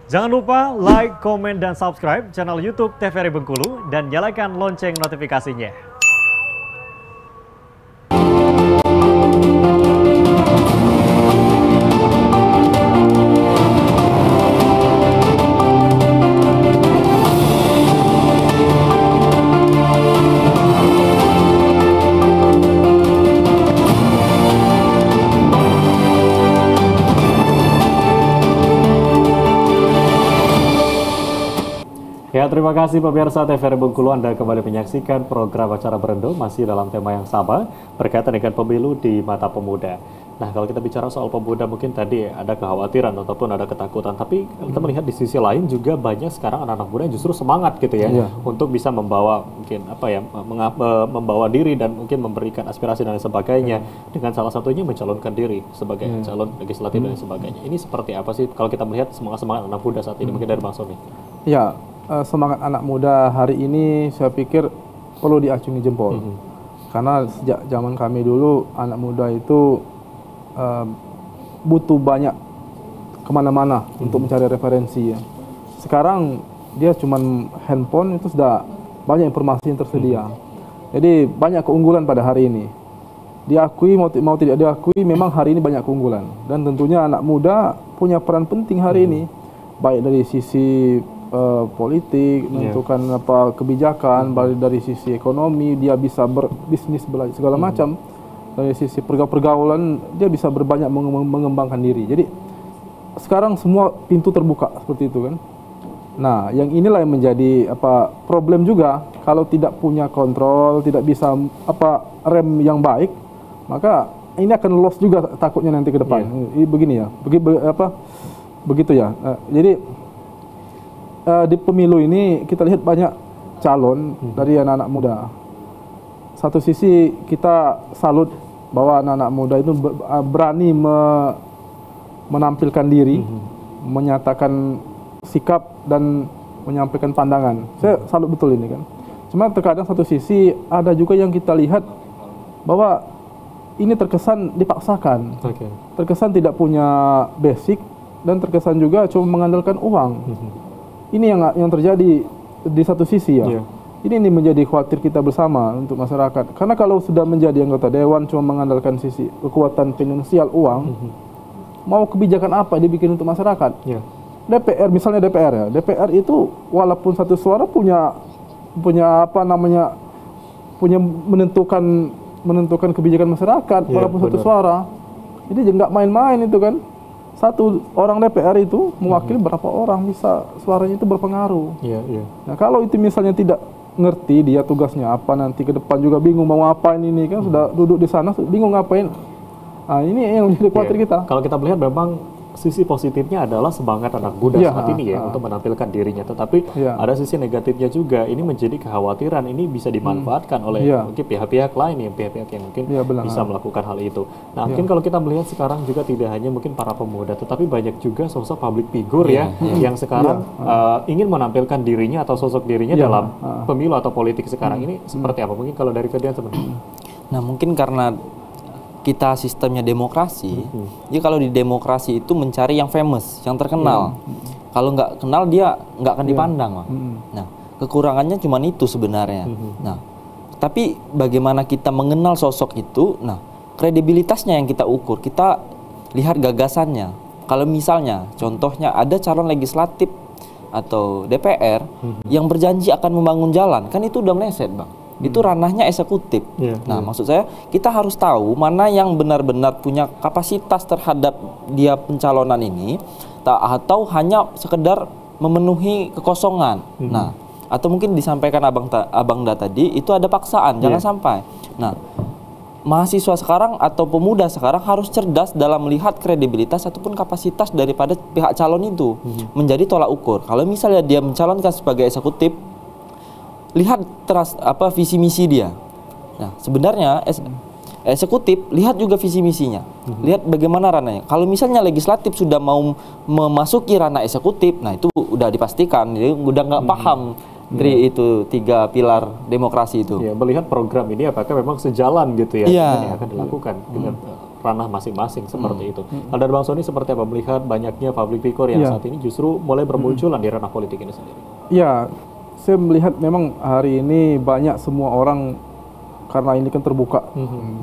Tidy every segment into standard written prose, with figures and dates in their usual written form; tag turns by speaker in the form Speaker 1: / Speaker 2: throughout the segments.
Speaker 1: Jangan lupa like, komen, dan subscribe channel YouTube TVRI Bengkulu dan nyalakan lonceng notifikasinya. Ya, terima kasih pemirsa TVRI Bengkulu, Anda kembali menyaksikan program acara Berendo masih dalam tema yang sama berkaitan dengan pemilu di mata pemuda. Nah, kalau kita bicara soal pemuda mungkin tadi ada kekhawatiran ataupun ada ketakutan, tapi kita melihat di sisi lain juga banyak sekarang anak-anak muda yang justru semangat gitu ya, untuk bisa membawa mungkin membawa diri dan mungkin memberikan aspirasi dan sebagainya dengan salah satunya mencalonkan diri sebagai calon legislatif dan sebagainya. Ini seperti apa sih kalau kita melihat semangat anak muda saat ini mungkin dari Bang Sony?
Speaker 2: Ya, semangat anak muda hari ini saya pikir perlu diacungi jempol. Karena sejak zaman kami dulu anak muda itu butuh banyak kemana-mana untuk mencari referensi ya. Sekarang dia cuman handphone itu sudah banyak informasi yang tersedia. Jadi banyak keunggulan pada hari ini. Diakui mau tidak diakui memang hari ini banyak keunggulan. Dan tentunya anak muda punya peran penting hari ini. Baik dari sisi politik, menentukan kebijakan, baik dari sisi ekonomi, dia bisa berbisnis segala macam. Dari sisi pergaulan, dia bisa berbanyak mengembangkan diri. Jadi sekarang semua pintu terbuka seperti itu kan. Nah, yang inilah yang menjadi problem juga kalau tidak punya kontrol, tidak bisa rem yang baik, maka ini akan loss juga takutnya nanti ke depan. Begini ya, begitu ya. Jadi di pemilu ini kita lihat banyak calon dari anak-anak muda. Satu sisi kita salut bahwa anak-anak muda itu berani menampilkan diri, menyatakan sikap dan menyampaikan pandangan. Saya salut betul ini kan. Cuma terkadang satu sisi ada juga yang kita lihat bahwa ini terkesan dipaksakan, terkesan tidak punya basic dan terkesan juga cuma mengandalkan uang. Ini yang terjadi di satu sisi ya. Ini menjadi khawatir kita bersama untuk masyarakat. Karena kalau sudah menjadi anggota dewan cuma mengandalkan sisi kekuatan finansial uang, mau kebijakan apa dibikin untuk masyarakat? DPR misalnya DPR ya. DPR itu walaupun satu suara punya menentukan kebijakan masyarakat walaupun satu suara. Jadi nggak main-main itu kan. Satu orang DPR itu mewakili berapa orang, bisa suaranya itu berpengaruh. Nah, kalau itu misalnya tidak ngerti dia tugasnya apa, nanti ke depan juga bingung mau ngapain ini kan, sudah duduk di sana bingung ngapain. Nah, ini yang jadi khawatir kita.
Speaker 1: Kalau kita melihat memang sisi positifnya adalah semangat anak muda saat ini ya untuk menampilkan dirinya, tetapi ada sisi negatifnya juga. Ini menjadi kekhawatiran ini bisa dimanfaatkan oleh mungkin pihak-pihak lain, pihak-pihak yang mungkin bisa melakukan hal itu. Nah, mungkin kalau kita melihat sekarang juga tidak hanya mungkin para pemuda, tetapi banyak juga sosok public figure yang sekarang ingin menampilkan dirinya atau sosok dirinya dalam pemilu atau politik sekarang ini seperti apa? Mungkin kalau dari Ferdian sebenarnya.
Speaker 3: Nah, mungkin karena kita sistemnya demokrasi, jadi kalau di demokrasi itu mencari yang famous, yang terkenal. Kalau nggak kenal dia nggak akan dipandang. Nah, kekurangannya cuma itu sebenarnya. Nah, tapi bagaimana kita mengenal sosok itu? Nah, kredibilitasnya yang kita ukur. Kita lihat gagasannya. Kalau misalnya, contohnya ada calon legislatif atau DPR yang berjanji akan membangun jalan, kan itu udah meleset, Bang. Itu ranahnya eksekutif. Nah, maksud saya kita harus tahu mana yang benar-benar punya kapasitas terhadap dia pencalonan ini, atau hanya sekedar memenuhi kekosongan. Nah, atau mungkin disampaikan Abang tadi itu ada paksaan, jangan sampai. Nah, mahasiswa sekarang atau pemuda sekarang harus cerdas dalam melihat kredibilitas ataupun kapasitas daripada pihak calon itu menjadi tolak ukur. Kalau misalnya dia mencalonkan sebagai eksekutif, lihat visi misi dia. Nah, sebenarnya eksekutif lihat juga visi misinya. Lihat bagaimana ranahnya. Kalau misalnya legislatif sudah mau memasuki ranah eksekutif, nah itu udah dipastikan, jadi udah nggak paham dari itu 3 pilar demokrasi itu.
Speaker 1: Melihat program ini apakah memang sejalan gitu ya, yang akan dilakukan dengan ranah masing-masing seperti itu. Kalau dari Bang Sony seperti apa melihat banyaknya public figure yang saat ini justru mulai bermunculan di ranah politik ini sendiri?
Speaker 2: Ya, saya melihat memang hari ini banyak semua orang, karena ini kan terbuka,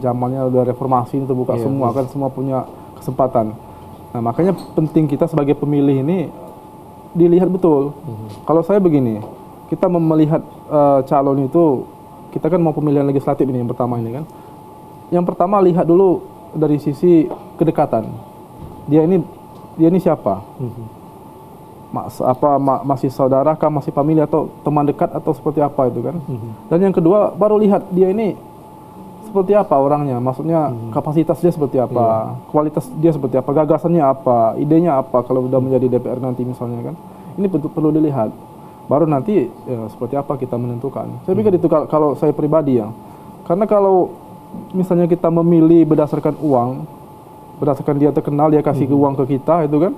Speaker 2: zamannya udah reformasi, ini terbuka semua, kan semua punya kesempatan. Nah, makanya penting kita sebagai pemilih ini dilihat betul. Kalau saya begini, kita melihat calon itu, kita kan mau pemilihan legislatif ini yang pertama ini kan. Yang pertama lihat dulu dari sisi kedekatan. Dia ini siapa? Masih saudara kah, masih famili atau teman dekat atau seperti apa itu kan? Dan yang kedua baru lihat dia ini seperti apa orangnya, maksudnya kapasitas dia seperti apa, kualitas dia seperti apa, gagasannya apa, idenya apa kalau udah menjadi DPR nanti misalnya kan. Ini perlu dilihat. Baru nanti ya, seperti apa kita menentukan. Saya pikir itu kalau saya pribadi ya. Karena kalau misalnya kita memilih berdasarkan uang, berdasarkan dia terkenal, dia kasih uang ke kita itu kan.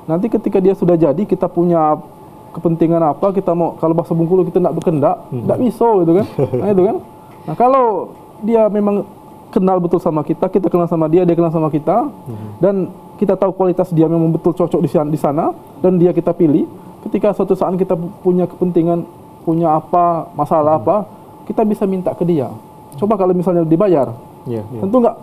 Speaker 2: Nanti ketika dia sudah jadi, kita punya kepentingan apa, kita mau, kalau bahasa Bengkulu kita nak berkendak, tidak bisa gitu kan. Nah itu kan. Nah kalau dia memang kenal betul sama kita kenal sama dia kenal sama kita, dan kita tahu kualitas dia memang betul cocok di sana, dan dia kita pilih. Ketika suatu saat kita punya kepentingan, punya apa, masalah apa, kita bisa minta ke dia. Coba kalau misalnya dibayar, tentu nggak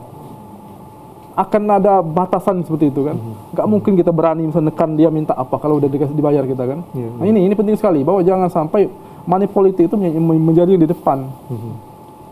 Speaker 2: akan ada batasan seperti itu kan. Nggak mungkin kita berani misalnya nekan dia minta apa kalau udah dikasih dibayar kita kan. Nah ini penting sekali, bahwa jangan sampai money politik itu menjadi di depan.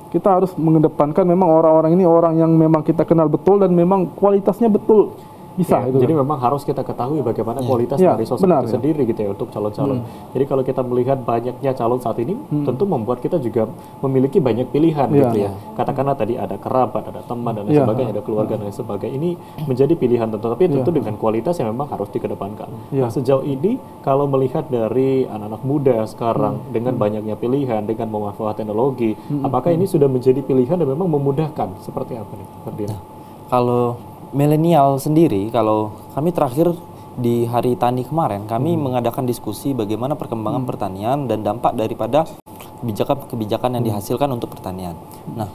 Speaker 2: Kita harus mengedepankan memang orang-orang ini orang yang memang kita kenal betul dan memang kualitasnya betul. Bisa, itu
Speaker 1: jadi
Speaker 2: kan.
Speaker 1: memang harus kita ketahui bagaimana kualitas dari sosok itu sendiri gitu ya untuk calon-calon. Jadi kalau kita melihat banyaknya calon saat ini, tentu membuat kita juga memiliki banyak pilihan gitu ya. Katakanlah tadi ada kerabat, ada teman dan lain sebagainya, ada keluarga dan lain sebagainya. Ini menjadi pilihan tentu, tapi tentu dengan kualitas yang memang harus dikedepankan. Nah, sejauh ini kalau melihat dari anak-anak muda sekarang dengan banyaknya pilihan, dengan memanfaatkan teknologi, apakah ini sudah menjadi pilihan dan memang memudahkan? Seperti apa nih, Ferdinand?
Speaker 3: Kalau milenial sendiri, kalau kami terakhir di Hari Tani kemarin, kami mengadakan diskusi bagaimana perkembangan pertanian dan dampak daripada kebijakan-kebijakan yang dihasilkan untuk pertanian. Nah,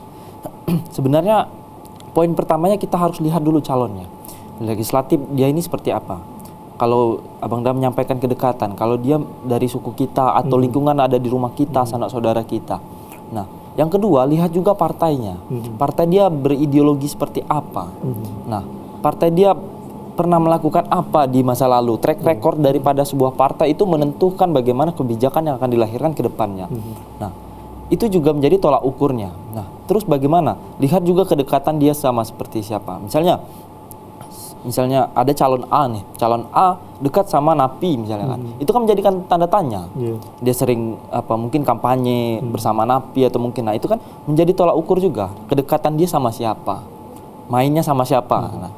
Speaker 3: sebenarnya poin pertamanya kita harus lihat dulu calonnya. Legislatif dia ini seperti apa? Kalau Abang Dam menyampaikan kedekatan, kalau dia dari suku kita atau lingkungan ada di rumah kita, sanak saudara kita. Nah, yang kedua, lihat juga partainya. Partai dia berideologi seperti apa. Nah, partai dia pernah melakukan apa di masa lalu. Track record daripada sebuah partai itu menentukan bagaimana kebijakan yang akan dilahirkan ke depannya. Nah, itu juga menjadi tolak ukurnya. Nah, terus bagaimana? Lihat juga kedekatan dia sama seperti siapa. Misalnya ada calon A nih, calon A dekat sama napi misalnya kan, itu kan menjadikan tanda tanya. Dia sering mungkin kampanye bersama napi atau mungkin, nah itu kan menjadi tolak ukur juga, kedekatan dia sama siapa, mainnya sama siapa.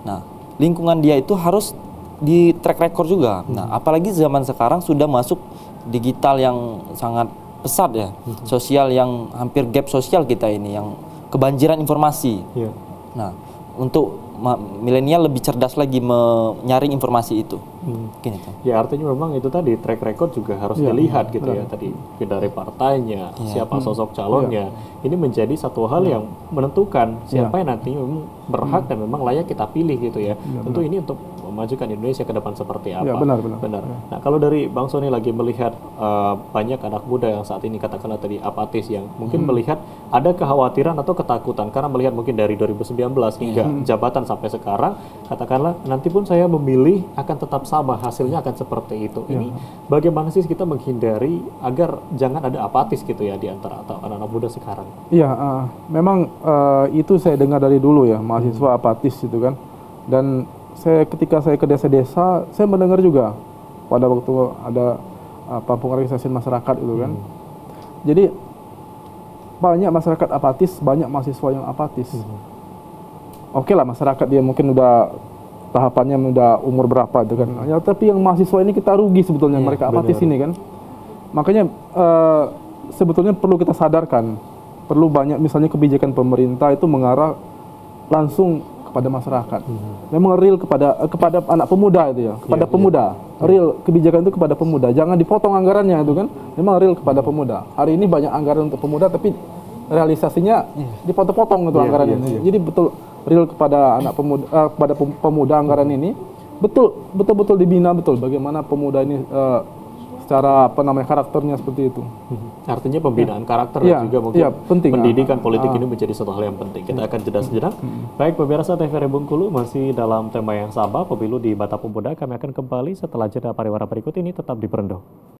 Speaker 3: Nah lingkungan dia itu harus di track record juga. Nah apalagi zaman sekarang sudah masuk digital yang sangat pesat ya, sosial yang hampir gap sosial kita ini, yang kebanjiran informasi. Nah untuk milenial lebih cerdas lagi menyaring informasi itu.
Speaker 1: Ya artinya memang itu tadi track record juga harus dilihat gitu ya, tadi dari partainya, siapa sosok calonnya. Ini menjadi satu hal yang menentukan siapa yang nantinya memang berhak dan memang layak kita pilih gitu ya. Tentu ini untuk memajukan Indonesia ke depan seperti apa. Benar. Nah kalau dari Bang Sony lagi melihat banyak anak muda yang saat ini katakanlah tadi apatis, yang mungkin melihat ada kekhawatiran atau ketakutan karena melihat mungkin dari 2019 hingga jabatan sampai sekarang, katakanlah nanti pun saya memilih akan tetap sama, hasilnya akan seperti itu. Ini bagaimana sih kita menghindari agar jangan ada apatis gitu ya di antara atau anak-anak muda sekarang?
Speaker 2: Iya, memang itu saya dengar dari dulu ya, mahasiswa apatis itu kan. Dan ketika saya ke desa-desa, saya mendengar juga pada waktu ada pengorganisasian masyarakat itu kan. Jadi banyak masyarakat apatis, banyak mahasiswa yang apatis. Oke lah, masyarakat dia mungkin udah tahapannya udah umur berapa itu kan. Ya, tapi yang mahasiswa ini kita rugi sebetulnya, mereka apatis ini kan. Makanya sebetulnya perlu kita sadarkan, perlu banyak misalnya kebijakan pemerintah itu mengarah langsung kepada masyarakat. Memang real kepada anak pemuda itu ya, kepada pemuda. Real kebijakan itu kepada pemuda. Jangan dipotong anggarannya itu kan. Memang real kepada pemuda. Hari ini banyak anggaran untuk pemuda tapi realisasinya dipotong-potong itu anggarannya. Jadi betul real kepada anak pemuda, kepada pemuda anggaran ini betul-betul dibina betul bagaimana pemuda ini secara karakternya seperti itu.
Speaker 1: Artinya pembinaan karakter
Speaker 2: Ya,
Speaker 1: dan juga mungkin
Speaker 2: ya, penting.
Speaker 1: pendidikan politik ini menjadi suatu hal yang penting. Kita akan jeda sejenak. Baik pemirsa TVRI Bengkulu, masih dalam tema yang sama, pemilu di Mata Pemuda. Kami akan kembali setelah jeda pariwara berikut ini, tetap di Berendo.